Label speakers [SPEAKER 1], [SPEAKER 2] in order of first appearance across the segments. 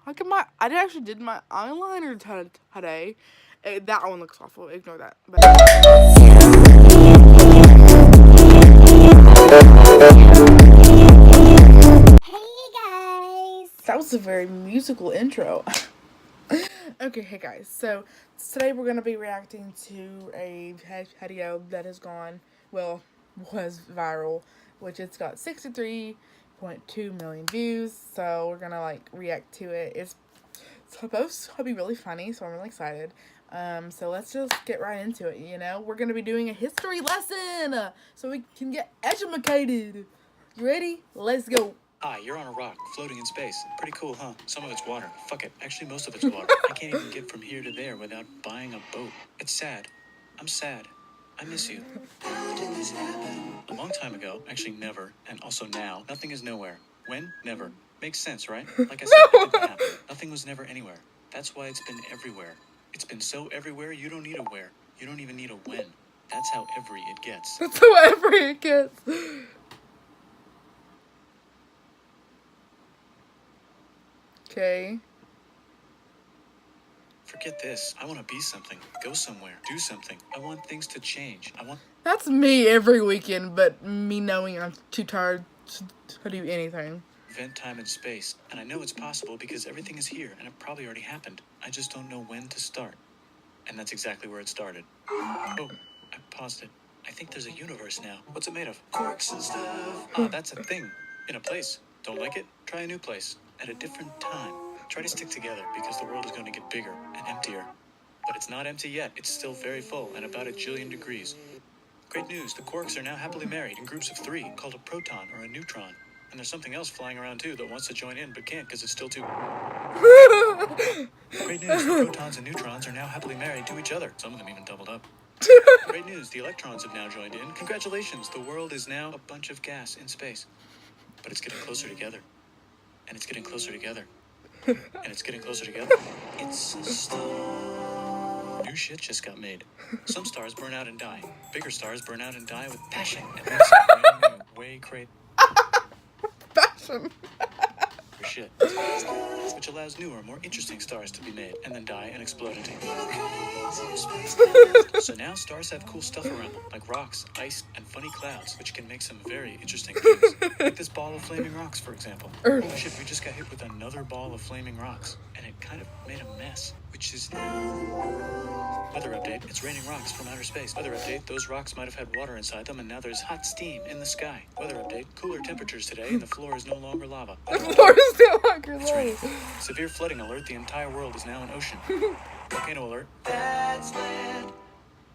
[SPEAKER 1] I actually did my eyeliner today. That one looks awful. Ignore that. But hey guys. That was a very musical intro. Okay, hey guys. So today we're gonna be reacting to a video that has gone, well, was viral, which it's got 63.2 million views. So we're gonna like react to it. It's supposed to be really funny, so I'm really excited. So let's just get right into it. We're gonna be doing a history lesson, so we can get educated. You ready? Let's go.
[SPEAKER 2] Hi, you're on a rock, floating in space. Pretty cool, huh? Some of it's water. Fuck it. Actually, most of it's water. I can't even get from here to there without buying a boat. It's sad. I'm sad. I miss you. How did this happen? A long time ago. Actually, never. And also now. Nothing is nowhere. When? Never. Makes sense, right? Like I said, it didn't happen. Nothing was never anywhere. That's why it's been everywhere. It's been so everywhere, you don't need a where. You don't even need a when. That's how every it gets.
[SPEAKER 1] That's how every it gets. Okay.
[SPEAKER 2] Forget this. I want to be something. Go somewhere. Do something. I want things to change.
[SPEAKER 1] That's me every weekend, but me knowing I'm too tired to do anything.
[SPEAKER 2] Invent time and space. And I know it's possible because everything is here and it probably already happened. I just don't know when to start. And that's exactly where it started. Oh, I paused it. I think there's a universe now. What's it made of? Quarks and stuff. Ah, that's a thing. In a place. Don't like it? Try a new place. At a different time. Try to stick together because the world is going to get bigger and emptier. But it's not empty yet. It's still very full and about 1 jillion degrees. Great news. The quarks are now happily married in groups of 3 called a proton or a neutron. And there's something else flying around too that wants to join in but can't because it's still too... Great news. The protons and neutrons are now happily married to each other. Some of them even doubled up. Great news. The electrons have now joined in. Congratulations. The world is now a bunch of gas in space. But it's getting closer together. And it's getting closer together. And it's getting closer together. It's a star. New shit just got made. Some stars burn out and die. Bigger stars burn out and die with passion. And makes it brand new. Way crazy.
[SPEAKER 1] Fashion.
[SPEAKER 2] Shit. Which allows newer, more interesting stars to be made and then die and explode into. So now stars have cool stuff around them, like rocks, ice, and funny clouds, which can make some very interesting things. Like this ball of flaming rocks, for example. Oh shit, we just got hit with another ball of flaming rocks, and it kind of made a mess, which is... Weather update, it's raining rocks from outer space. Weather update, those rocks might have had water inside them, and now there's hot steam in the sky. Weather update, cooler temperatures today, and the floor is no longer lava.
[SPEAKER 1] The floor is no longer lava.
[SPEAKER 2] Severe flooding alert, the entire world is now an ocean. Volcano alert. That's land.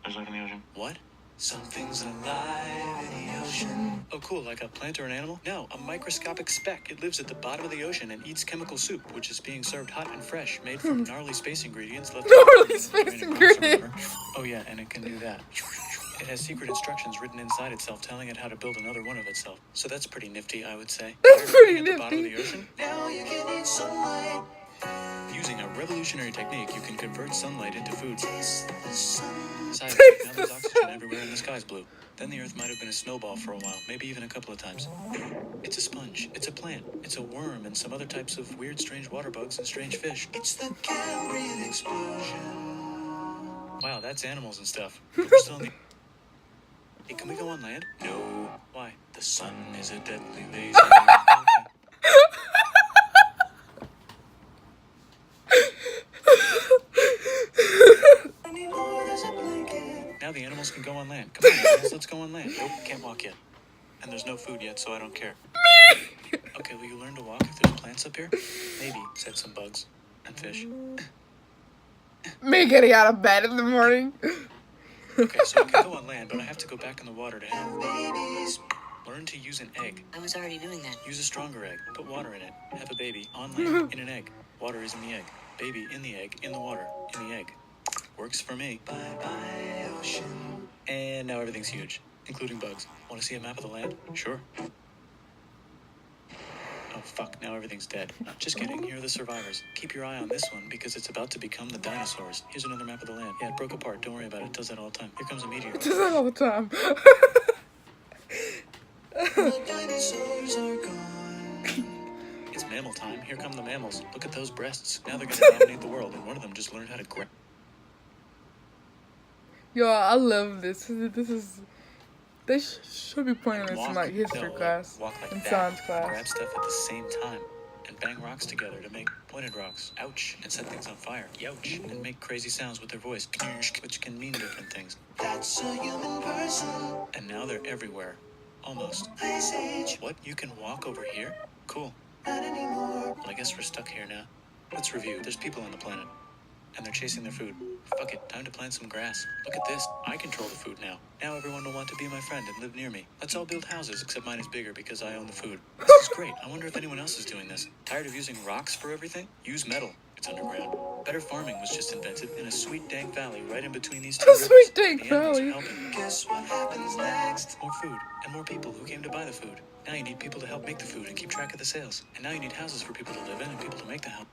[SPEAKER 2] There's life in the ocean. What? Something's alive in the ocean. Oh, cool, like a plant or an animal? No, a microscopic speck. It lives at the bottom of the ocean and eats chemical soup, which is being served hot and fresh, made from gnarly space ingredients left...
[SPEAKER 1] Gnarly space ingredients!
[SPEAKER 2] Oh yeah, and it can do that. It has secret instructions written inside itself telling it how to build another one of itself. So that's pretty nifty, I would say.
[SPEAKER 1] That's pretty nifty.
[SPEAKER 2] At the bottom of the ocean? Now you can eat sunlight. Using a revolutionary technique, you can convert sunlight into food. Side effect, now there's oxygen everywhere and the sky's blue. Then the Earth might have been a snowball for a while, maybe even a couple of times. It's a sponge, it's a plant, it's a worm, and some other types of weird, strange water bugs and strange fish. It's the Cambrian explosion. Wow, that's animals and stuff. But we're still in the... Hey, can we go on land? No. Why? The sun is a deadly laser. Now the animals can go on land. Come on, guys, let's go on land. Nope, can't walk yet. And there's no food yet, so I don't care. Okay, will you learn to walk if there's plants up here? Maybe, said some bugs. And fish.
[SPEAKER 1] Me getting out of bed in the morning.
[SPEAKER 2] Okay, so we can go on land, but I have to go back in the water to have babies. Learn to use an egg.
[SPEAKER 3] I was already doing that.
[SPEAKER 2] Use a stronger egg. Put water in it. Have a baby on land in an egg. Water is in the egg. Baby in the egg, in the water, in the egg. Works for me. Bye-bye, ocean. And now everything's huge, including bugs. Want to see a map of the land? Sure. Oh, fuck, now everything's dead. Just kidding, here are the survivors. Keep your eye on this one, because it's about to become the dinosaurs. Here's another map of the land. Yeah, it broke apart, don't worry about it. It does that all the time. Here comes a meteor.
[SPEAKER 1] It does that all the time.
[SPEAKER 2] The dinosaurs are gone. It's mammal time. Here come the mammals. Look at those breasts. Now they're gonna dominate the world, and one of them just learned how to grab.
[SPEAKER 1] Yo, I love this. They should be playing this in like history class,
[SPEAKER 2] walk like
[SPEAKER 1] in
[SPEAKER 2] that,
[SPEAKER 1] science class.
[SPEAKER 2] grab stuff at the same time, and bang rocks together to make pointed rocks. Ouch! And set things on fire. Youch! And make crazy sounds with their voice, which can mean different things. That's a human person. And now they're everywhere. Almost. Ice Age. What? You can walk over here? Cool. Not anymore. Well, I guess we're stuck here now. Let's review. There's people on the planet. And they're chasing their food. Fuck it, time to plant some grass. Look at this, I control the food now. Now everyone will want to be my friend and live near me. Let's all build houses, except mine is bigger because I own the food. This is great, I wonder if anyone else is doing this. Tired of using rocks for everything? Use metal, it's underground. Better farming was just invented in a sweet dank valley right in between these two rivers.
[SPEAKER 1] Sweet dank
[SPEAKER 2] The animals are
[SPEAKER 1] valley.
[SPEAKER 2] helping. Guess what happens next? More food, and more people who came to buy the food. Now you need people to help make the food and keep track of the sales. And now you need houses for people to live in and people to make the house.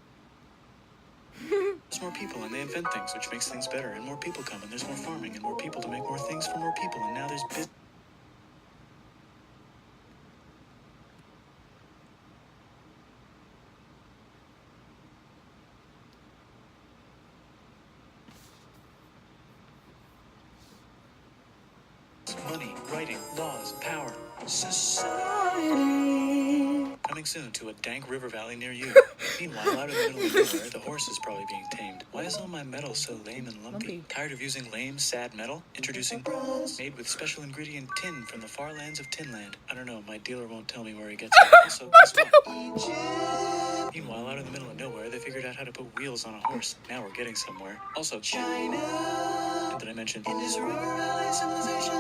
[SPEAKER 2] There's more people and they invent things, which makes things better, and more people come and there's more farming and more people to make more things for more people, and now there's business. Money, writing, laws, power, society. Coming soon to a dank river valley near you. Meanwhile, out in the middle of nowhere, the horse is probably being tamed. Why is all my metal so lame and lumpy? Tired of using lame, sad metal? Introducing bronze, made with special ingredient tin from the far lands of Tinland. I don't know, my dealer won't tell me where he gets it. Also, guess what? Egypt. Meanwhile, out in the middle of nowhere, they figured out how to put wheels on a horse. Now we're getting somewhere. Also, China. And did I mention Indus River Valley civilization?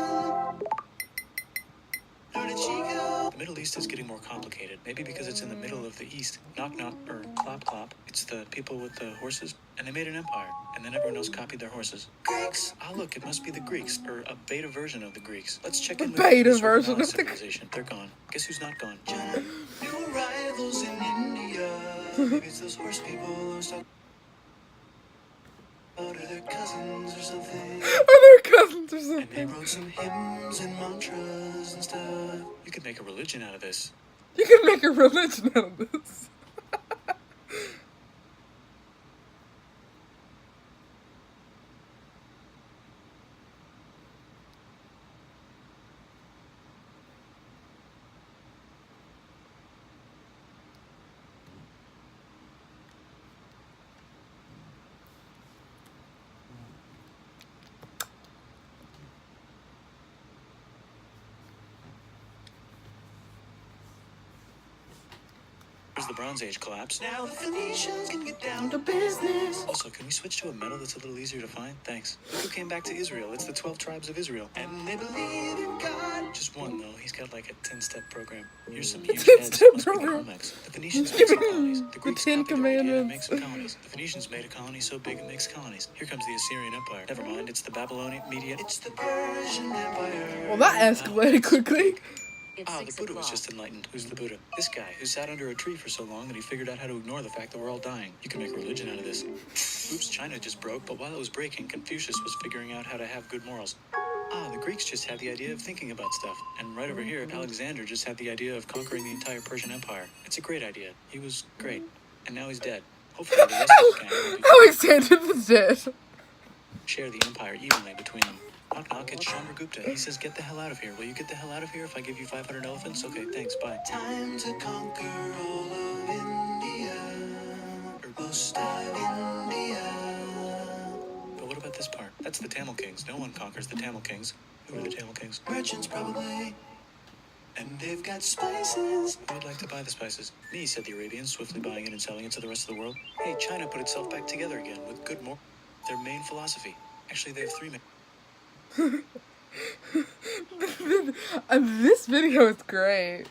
[SPEAKER 2] The Middle East is getting more complicated, maybe because it's in the middle of the East. Knock knock, or clop clop. It's the people with the horses, and they made an empire, and then everyone else copied their horses. Greeks! Ah, look, it must be the Greeks, or a beta version of the Greeks. Let's check in with the Indus River Valley civilization. They're gone. Guess who's not gone? China. New arrivals in India. Maybe it's those horse people who talk about their cousins or something.
[SPEAKER 1] Are their cousins or something?
[SPEAKER 2] And they wrote some hymns and mantras and stuff. You could make a religion out of this.
[SPEAKER 1] You can make a religion out of this.
[SPEAKER 2] As the Bronze Age collapsed, now the Phoenicians can get down to business. Also, can we switch to a metal that's a little easier to find? Thanks. Look who came back to Israel. It's the 12 tribes of Israel. And they believe in God. Just one, though. He's got like a 10-step program. Here's some huge heads. Must be the Olmecs. The Phoenicians made some colonies. The Greeks copied their idea to make some colonies. The Phoenicians made a colony so big it makes colonies. Here comes the Assyrian Empire. Never mind, it's the Babylonian Median. It's the Persian Empire.
[SPEAKER 1] Well, that escalated quickly.
[SPEAKER 2] The Buddha was just enlightened. Who's the Buddha? This guy who sat under a tree for so long that he figured out how to ignore the fact that we're all dying. You can make a religion out of this. Oops, China just broke, but while it was breaking, Confucius was figuring out how to have good morals. The Greeks just had the idea of thinking about stuff. And right over here, Alexander just had the idea of conquering the entire Persian Empire. It's a great idea. He was great. And now he's dead. Hopefully the rest of the gang will be
[SPEAKER 1] Alexander was dead.
[SPEAKER 2] share the empire evenly between them. Knock knock, it's Chandragupta. He says, get the hell out of here. Will you get the hell out of here if I give you 500 elephants? Okay, thanks, bye. Time to conquer all of India. Or most of India. But what about this part? That's the Tamil Kings. No one conquers the Tamil Kings. Who are the Tamil Kings? Merchants, probably. And they've got spices. Who would like to buy the spices? Me, said the Arabians, swiftly buying it and selling it to the rest of the world. Hey, China put itself back together again with good more. Their main philosophy. Actually, they have three main.
[SPEAKER 1] This video is great.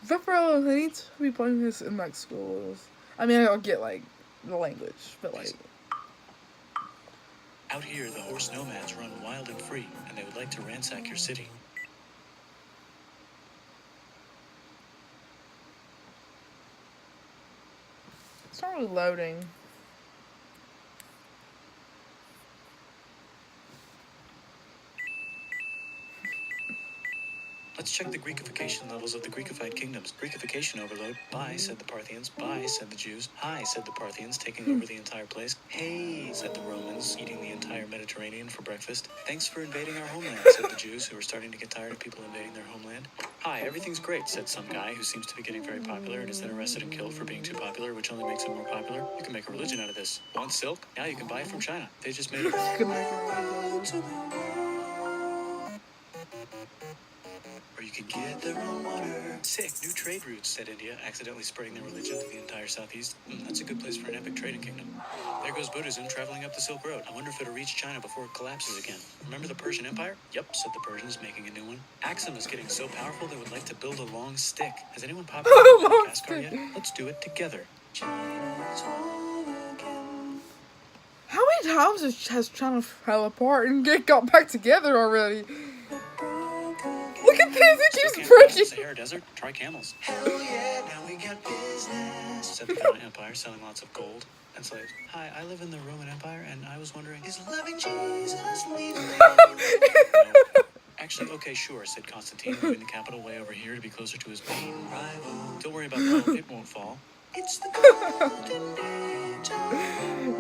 [SPEAKER 1] But bro, I need to be playing this in like schools. I mean, I'll get like the language, but like.
[SPEAKER 2] Out here, the horse nomads run wild and free, and they would like to ransack your city.
[SPEAKER 1] It's not really loading.
[SPEAKER 2] Let's check the Greekification levels of the Greekified kingdoms. Greekification overload. Bye, said the Parthians. Bye, said the Jews. Hi, said the Parthians, taking over the entire place. Hey, said the Romans, eating the entire Mediterranean for breakfast. Thanks for invading our homeland, said the Jews, who were starting to get tired of people invading their homeland. Hi, everything's great, said some guy who seems to be getting very popular and is then arrested and killed for being too popular, which only makes him more popular. You can make a religion out of this. Want silk? Now you can buy it from China. They just made it. Or you can get their own water. Sick, new trade routes, said India, accidentally spreading their religion to the entire southeast. That's a good place for an epic trading kingdom. There goes Buddhism traveling up the Silk Road. I wonder if it'll reach China before it collapses again. Remember the Persian Empire? Yep, said the Persians, making a new one. Axum is getting so powerful they would like to build a long stick. Has anyone popped up Madagascar yet? Let's do it together. China's home again.
[SPEAKER 1] How many times has China fell apart and got back together already? Look at this, it keeps breaking.
[SPEAKER 2] Sahara Desert, try camels. Hell yeah, now we got business, said the Roman Empire, selling lots of gold and slaves. Hi, I live in the Roman Empire, and I was wondering, is loving Jesus leading? No. Actually, okay, sure, said Constantine, moving the capital way over here to be closer to his main rival. Don't worry about Rome, it won't fall. It's the golden age.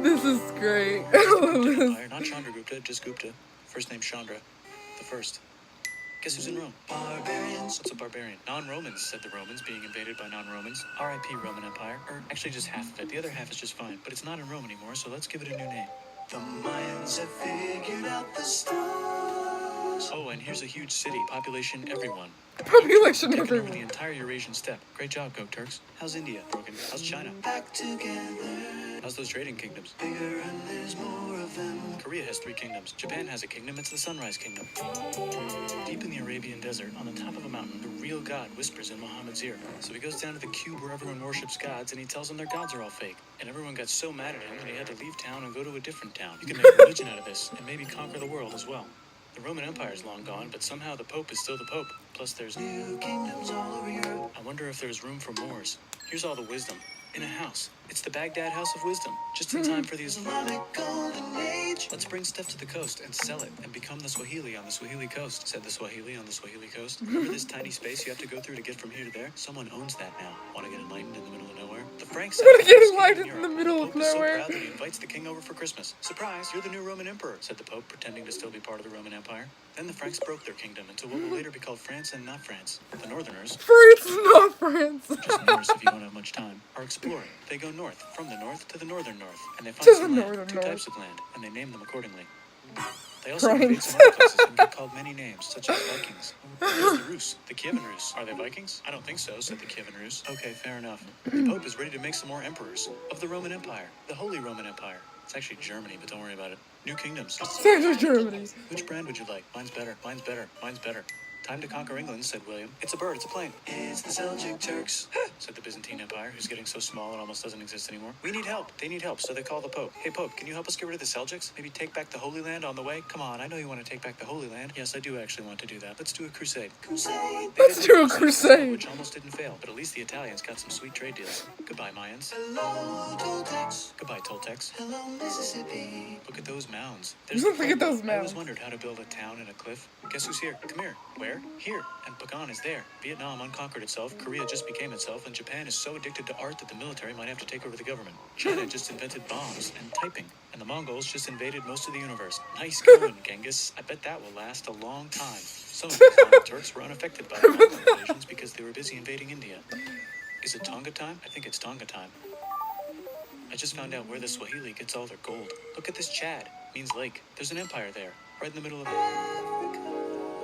[SPEAKER 1] This is great. I love this.
[SPEAKER 2] Empire, not Chandragupta, just Gupta. First name Chandra, the first. Guess who's in Rome? Barbarians. What's a barbarian? Non-Romans, said the Romans, being invaded by non-Romans. R.I.P. Roman Empire. Or actually just half of it. The other half is just fine. But it's not in Rome anymore, so let's give it a new name. The Mayans have figured out the stars. Oh, and here's a huge city. Population everyone.
[SPEAKER 1] Population
[SPEAKER 2] Taking over
[SPEAKER 1] everyone.
[SPEAKER 2] the entire Eurasian steppe. Great job, Go Turks. How's India? Broken. How's China? Back together. How's those trading kingdoms? Bigger and there's more of them. Korea has 3 kingdoms. Japan has a kingdom. It's the Sunrise Kingdom. Deep in the Arabian desert, on the top of a mountain, the real God whispers in Muhammad's ear. So he goes down to the cube where everyone worships gods, and he tells them their gods are all fake. And everyone got so mad at him that he had to leave town and go to a different town. You can make a religion out of this, and maybe conquer the world as well. The Roman Empire is long gone, but somehow the Pope is still the Pope. Plus there's new kingdoms all over Europe. I wonder if there's room for Moors. Here's all the wisdom. In a house. It's the Baghdad House of Wisdom. Just in time for the Islamic Golden Age. Let's bring stuff to the coast and sell it and become the Swahili on the Swahili coast, said the Swahili on the Swahili coast. Remember this tiny space you have to go through to get from here to there? Someone owns that now. Want to get enlightened in the middle of nowhere? The Franks
[SPEAKER 1] Want to get
[SPEAKER 2] have
[SPEAKER 1] enlightened
[SPEAKER 2] Europe.
[SPEAKER 1] in the middle of
[SPEAKER 2] The Pope is so
[SPEAKER 1] nowhere?
[SPEAKER 2] proud that he invites the king over for Christmas. Surprise, you're the new Roman emperor, said the Pope, pretending to still be part of the Roman Empire. Then the Franks broke their kingdom into what will later be called France and not France. The Northerners,
[SPEAKER 1] France, not France.
[SPEAKER 2] just Norse if you don't have much time, are exploring. They go north, from the north to the northern north, and they find
[SPEAKER 1] To the
[SPEAKER 2] some land,
[SPEAKER 1] northern
[SPEAKER 2] 2
[SPEAKER 1] north.
[SPEAKER 2] types of land, and they name them accordingly. They also
[SPEAKER 1] Right.
[SPEAKER 2] invade some other places and get called many names, such as Vikings. There's the Rus, the Kievan Rus. Are they Vikings? I don't think so, said the Kievan Rus. Okay, fair enough. The Pope is ready to make some more emperors of the Roman Empire, the Holy Roman Empire. It's actually Germany, but don't worry about it. New kingdoms.
[SPEAKER 1] Central Germany.
[SPEAKER 2] Which brand would you like? Mine's better. Mine's better. Mine's better. Time to conquer England, said William. It's a bird. It's a plane. It's the Seljuk Turks, said the Byzantine Empire, who's getting so small it almost doesn't exist anymore. We need help. They need help, so they call the Pope. Hey, Pope, can you help us get rid of the Seljuks? Maybe take back the Holy Land on the way? Come on, I know you want to take back the Holy Land. Yes, I do actually want to do that. Let's do a crusade. Crusade.
[SPEAKER 1] Let's do a crusade.
[SPEAKER 2] Which almost didn't fail, but at least the Italians got some sweet trade deals. Goodbye, Mayans. Hello, Toltecs. Goodbye, Toltecs. Hello, Mississippi. Look at those mounds. There's
[SPEAKER 1] Look
[SPEAKER 2] the
[SPEAKER 1] at those
[SPEAKER 2] Pope. I always
[SPEAKER 1] mounds.
[SPEAKER 2] wondered how to build a town in a cliff. Guess who's here? Come here. Where? Here. And Pagan is there. Vietnam unconquered itself, Korea just became itself, and Japan is so addicted to art that the military might have to take over the government. China just invented bombs and typing, and the Mongols just invaded most of the universe. Nice going, Genghis. I bet that will last a long time. Some of the Islamic Turks were unaffected by the Mongol invasions because they were busy invading India. Is it Tonga time? I think it's Tonga time. I just found out where the Swahili gets all their gold. Look at this Chad. Means lake. There's an empire there, right in the middle of Africa.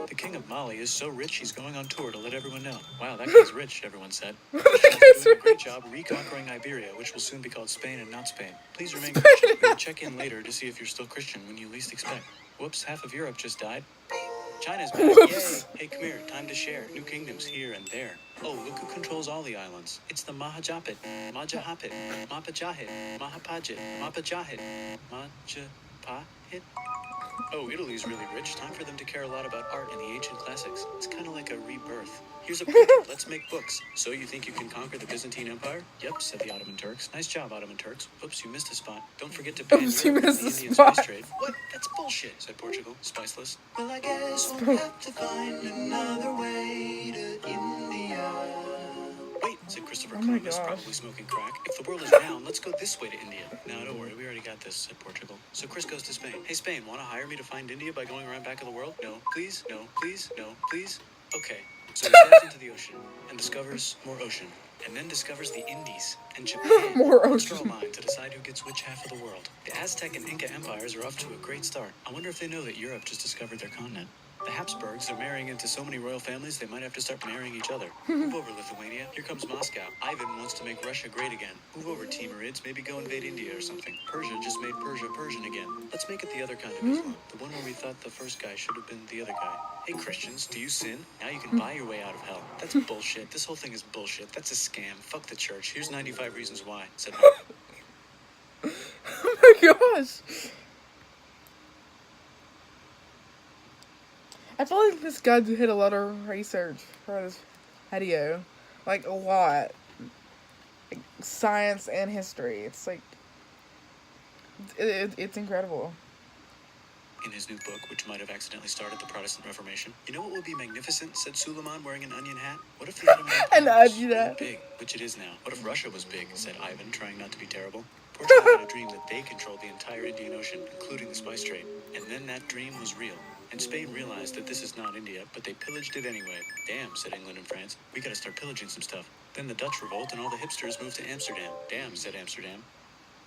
[SPEAKER 2] The king of Mali is so rich he's going on tour to let everyone know. Wow, that guy's rich, everyone said. He's doing a great job reconquering Iberia, which will soon be called Spain and not Spain. Please remain Christian. We'll check in later to see if you're still Christian when you least expect. Whoops, half of Europe just died. China's back.
[SPEAKER 1] Whoops.
[SPEAKER 2] Yay. Hey, come here. Time to share. New kingdoms here and there. Oh, look who controls all the islands. It's the Mahajapit, Majahapit, Mapajahit, Mahapajit, Mapajahit, Maja... Pa hit? Oh, Italy's really rich. Time for them to care a lot about art and the ancient classics. It's kind of like a rebirth. Here's a printer. Let's make books. So you think you can conquer the Byzantine Empire? Yep, said the Ottoman Turks. Nice job, Ottoman Turks. Oops, you missed a spot. Don't forget to ban
[SPEAKER 1] Oops, you
[SPEAKER 2] Europe from
[SPEAKER 1] missed
[SPEAKER 2] the
[SPEAKER 1] a
[SPEAKER 2] Indian
[SPEAKER 1] spot.
[SPEAKER 2] spice trade. What? That's bullshit, said Portugal. Spiceless. Well, I guess we'll have to find another way to India. Wait, said Christopher
[SPEAKER 1] Oh my
[SPEAKER 2] Columbus,
[SPEAKER 1] gosh.
[SPEAKER 2] probably smoking crack. If the world is round, let's go this way to India. No, don't worry, we already got this, said Portugal. So Chris goes to Spain. Hey, Spain, want to hire me to find India by going around back of the world? No, please, no, please, no, please. Okay. So he dives into the ocean and discovers more ocean. And then discovers the Indies and Japan.
[SPEAKER 1] More
[SPEAKER 2] Let's draw a
[SPEAKER 1] ocean.
[SPEAKER 2] line to decide who gets which half of the world. The Aztec and Inca empires are off to a great start. I wonder if they know that Europe just discovered their continent. The Habsburgs are marrying into so many royal families they might have to start marrying each other. Move over, Lithuania. Here comes Moscow. Ivan wants to make Russia great again. Move over, Timurids. Maybe go invade India or something. Persia just made Persia Persian again. Let's make it the other kind of Islam. The one where we thought the first guy should have been the other guy. Hey, Christians, do you sin? Now you can buy your way out of hell. That's bullshit. This whole thing is bullshit. That's a scam. Fuck the church. Here's 95 reasons why, said Mark.
[SPEAKER 1] Oh my gosh. I feel like this guy did a lot of research for this video. Like, a lot. Like, science and history. It's like, it's incredible.
[SPEAKER 2] In his new book, which might have accidentally started the Protestant Reformation. You know what would be magnificent, said Suleiman wearing an onion hat? What if the Ottoman
[SPEAKER 1] An
[SPEAKER 2] Empire was
[SPEAKER 1] onion
[SPEAKER 2] really
[SPEAKER 1] hat.
[SPEAKER 2] big, which it is now? What if Russia was big, said Ivan, trying not to be terrible? Portugal had a dream that they controlled the entire Indian Ocean, including the spice trade. And then that dream was real. And Spain realized that this is not India, but they pillaged it anyway. Damn, said England and France. We gotta start pillaging some stuff. Then the Dutch revolt and all the hipsters moved to Amsterdam. Damn, said Amsterdam.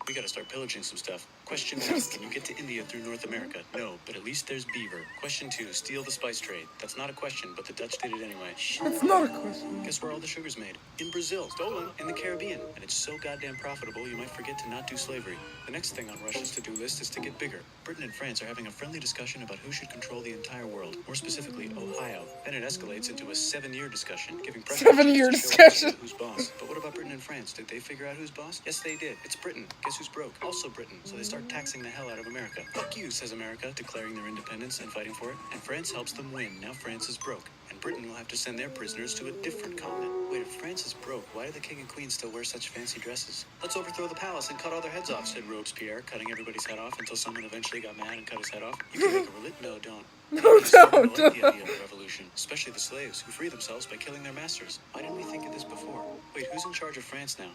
[SPEAKER 2] We gotta start pillaging some stuff. Question 1, can you get to India through North America? No, but at least there's beaver. Question 2, steal the spice trade. That's not a question, but the Dutch did it anyway.
[SPEAKER 1] It's not a question.
[SPEAKER 2] Guess where all the sugar's made? In Brazil. Stolen. In the Caribbean. And it's so goddamn profitable, you might forget to not do slavery. The next thing on Russia's to-do list is to get bigger. Britain and France are having a friendly discussion about who should control the entire world. More specifically, Ohio. Then it escalates into a 7-year discussion, giving preferences
[SPEAKER 1] 7-year
[SPEAKER 2] to show
[SPEAKER 1] discussion.
[SPEAKER 2] who's boss. But what about Britain and France? Did they figure out who's boss? Yes, they did. It's Britain. Guess who's broke? Also Britain. So they start taxing the hell out of America. Fuck you, says America, declaring their independence and fighting for it. And France helps them win. Now France is broke. And Britain will have to send their prisoners to a different continent. Wait, if France is broke, why do the king and queen still wear such fancy dresses? Let's overthrow the palace and cut all their heads off, said Robespierre, cutting everybody's head off until someone eventually got mad and cut his head off. You can make a religion. No, don't.
[SPEAKER 1] No,
[SPEAKER 2] People are
[SPEAKER 1] don't.
[SPEAKER 2] like the idea of a revolution, especially the slaves who free themselves by killing their masters. Why didn't we think of this before? Wait, who's in charge of France now?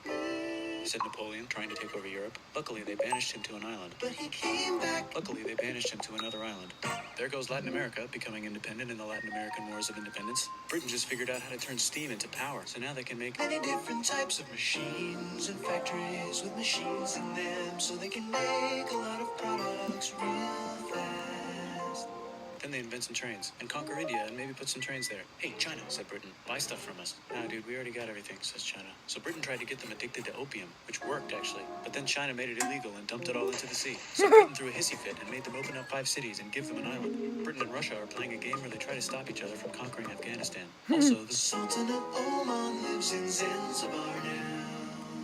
[SPEAKER 2] Said Napoleon, trying to take over Europe. Luckily, they banished him to an island. But he came back. Luckily, they banished him to another island. There goes Latin America, becoming independent in the Latin American Wars of Independence. Britain just figured out how to turn steam into power, so now they can make many different types of machines and factories with machines in them, so they can make a lot of products real fast. Then they invent some trains and conquer India and maybe put some trains there. Hey, China, said Britain, buy stuff from us. Nah, dude, we already got everything, says China. So Britain tried to get them addicted to opium, which worked, actually. But then China made it illegal and dumped it all into the sea. So Britain threw a hissy fit and made them open up 5 cities and give them an island. Britain and Russia are playing a game where they try to stop each other from conquering Afghanistan. Also, the Sultan of Oman lives in Zanzibar now.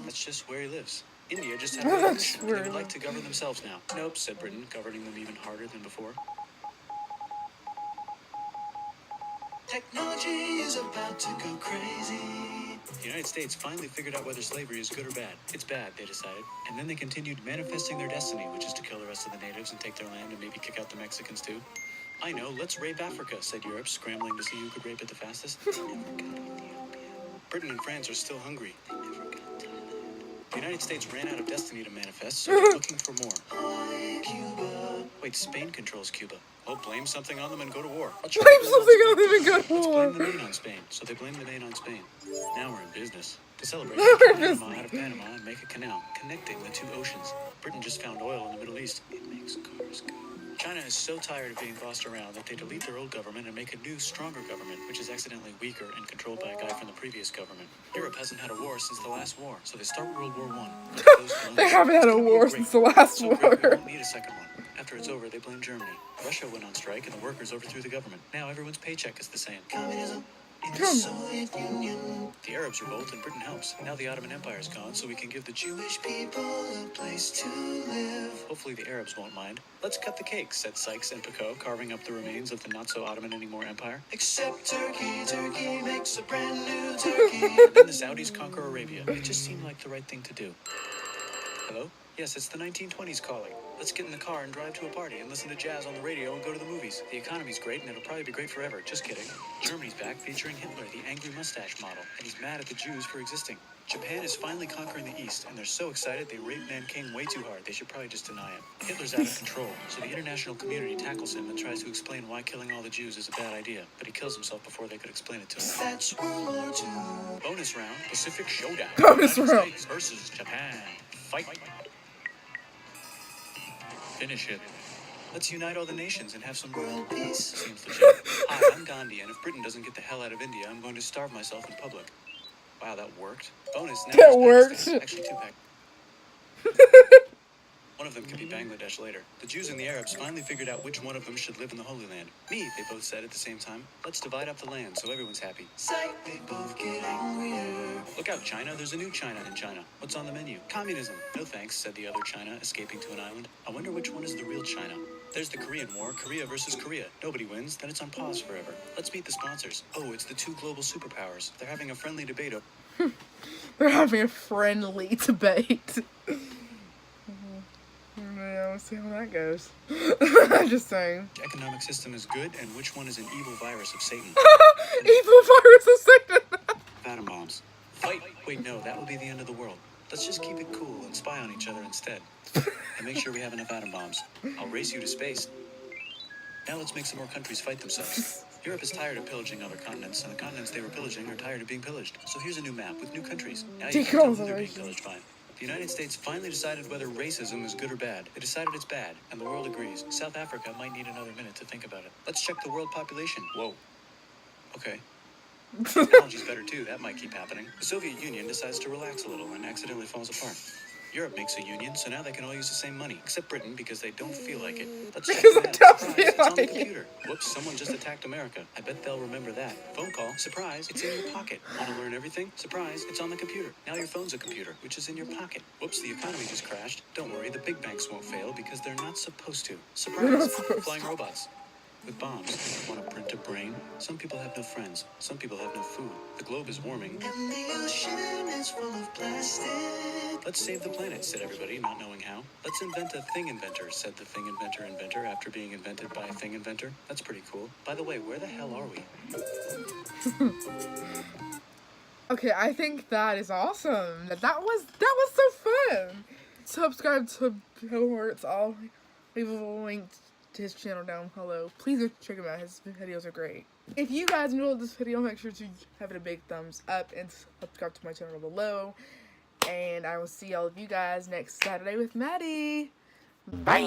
[SPEAKER 2] That's just where he lives. India just had a revolution. They would like to govern themselves now. Nope, said Britain, governing them even harder than before. Technology is about to go crazy. The United States finally figured out whether slavery is good or bad. It's bad, they decided. And then they continued manifesting their destiny, which is to kill the rest of the natives and take their land and maybe kick out the Mexicans too. I know, let's rape Africa, said Europe, scrambling to see who could rape it the fastest. They never got Ethiopia. Britain and France are still hungry. They never got Thailand. The United States ran out of destiny to manifest, so they're looking for more. Hi, Cuba. Wait, Spain controls Cuba. Well, blame something on them and go to war.
[SPEAKER 1] Blame something on them and go to
[SPEAKER 2] Let's
[SPEAKER 1] war.
[SPEAKER 2] blame the main on Spain. So they blame the main on Spain. Now we're in business. To celebrate,
[SPEAKER 1] Now
[SPEAKER 2] they
[SPEAKER 1] we're
[SPEAKER 2] cut
[SPEAKER 1] in
[SPEAKER 2] Panama out of Panama and make a canal, connecting the 2 oceans. Britain just found oil in the Middle East. It makes cars go. China is so tired of being bossed around that they delete their old government and make a new, stronger government, which is accidentally weaker and controlled by a guy from the previous government. Europe hasn't had a war since the last war, so they start World War I.
[SPEAKER 1] They haven't had a war since the last
[SPEAKER 2] so
[SPEAKER 1] war.
[SPEAKER 2] great, we won't need a second one. After it's over, they blame Germany. Russia went on strike and the workers overthrew the government. Now everyone's paycheck is the same. Communism. in the Soviet Union. The Arabs revolt and Britain helps. Now the Ottoman Empire is gone, so we can give the Jewish people a place to live. Hopefully the Arabs won't mind. Let's cut the cake, said Sykes and Picot, carving up the remains of the not-so-Ottoman anymore empire. Except Turkey, Turkey makes a brand new Turkey. Then the Saudis conquer Arabia. It just seemed like the right thing to do. Hello? Yes, it's the 1920s calling. Let's get in the car and drive to a party and listen to jazz on the radio and go to the movies. The economy's great and it'll probably be great forever. Just kidding. Germany's back featuring Hitler, the angry mustache model, and he's mad at the Jews for existing. Japan is finally conquering the East, and they're so excited they rape Nanking way too hard. They should probably just deny it. Hitler's out of control, so the international community tackles him and tries to explain why killing all the Jews is a bad idea. But he kills himself before they could explain it to him. That's World War II. Bonus round, Pacific Showdown.
[SPEAKER 1] Bonus
[SPEAKER 2] United
[SPEAKER 1] round.
[SPEAKER 2] States versus Japan. Fight. Finish it. Let's unite all the nations and have some world peace. Seems legit. Hi, I'm Gandhi, and if Britain doesn't get the hell out of India, I'm going to starve myself in public. Wow, that worked. Bonus, now
[SPEAKER 1] That worked.
[SPEAKER 2] Pakistan. Actually, 2 packs. One of them could be Bangladesh later. The Jews and the Arabs finally figured out which one of them should live in the Holy Land. Me, they both said at the same time. Let's divide up the land so everyone's happy. Psych, they both get angrier. Look out, China. There's a new China in China. What's on the menu? Communism. No thanks, said the other China, escaping to an island. I wonder which one is the real China. There's the Korean War, Korea versus Korea. Nobody wins, then it's on pause forever. Let's meet the sponsors. Oh, it's the 2 global superpowers. They're having a friendly debate over...
[SPEAKER 1] They're having a friendly debate. Yeah, we'll see how that goes. I'm just saying.
[SPEAKER 2] Economic system is good, and which one is an evil virus of Satan?
[SPEAKER 1] Evil virus of Satan.
[SPEAKER 2] Atom bombs. Fight! Wait, no, that will be the end of the world. Let's just keep it cool and spy on each other instead. And make sure we have enough atom bombs. I'll race you to space. Now let's make some more countries fight themselves. Europe is tired of pillaging other continents, and the continents they were pillaging are tired of being pillaged. So here's a new map with new countries. Now you can tell who they're being pillaged by. The United States finally decided whether racism is good or bad. They decided it's bad, and the world agrees. South Africa might need another minute to think about it. Let's check the world population. Whoa. Okay. Technology's better too, that might keep happening. The Soviet Union decides to relax a little and accidentally falls apart. Europe makes a union, so now they can all use the same money, except Britain because they don't feel like it. Let's check
[SPEAKER 1] Because
[SPEAKER 2] the
[SPEAKER 1] they
[SPEAKER 2] map.
[SPEAKER 1] don't
[SPEAKER 2] Surprise,
[SPEAKER 1] feel
[SPEAKER 2] it's on the
[SPEAKER 1] like it.
[SPEAKER 2] computer. Whoops, someone just attacked America. I bet they'll remember that. Phone call. Surprise, it's in your pocket. Want to learn everything? Surprise, it's on the computer. Now your phone's a computer, which is in your pocket. Whoops, the economy just crashed. Don't worry, the big banks won't fail because they're not supposed to.
[SPEAKER 1] They're not
[SPEAKER 2] Surprise,
[SPEAKER 1] supposed
[SPEAKER 2] flying
[SPEAKER 1] to.
[SPEAKER 2] robots. With bombs. Want to print a brain? Some people have no friends. Some people have no food. The globe is warming. And the ocean is full of plastic. Let's save the planet, said everybody, not knowing how. Let's invent a thing inventor, said the thing inventor after being invented by a thing inventor. That's pretty cool. By the way, where the hell are we?
[SPEAKER 1] Okay, I think that is awesome. That was so fun. Subscribe to Bill Hurts. I'll leave a link to his channel down below. Please go check him out. His videos are great. If you guys enjoyed this video, make sure to give it a big thumbs up and subscribe to my channel below. And I will see all of you guys next Saturday with Maddie. Bye.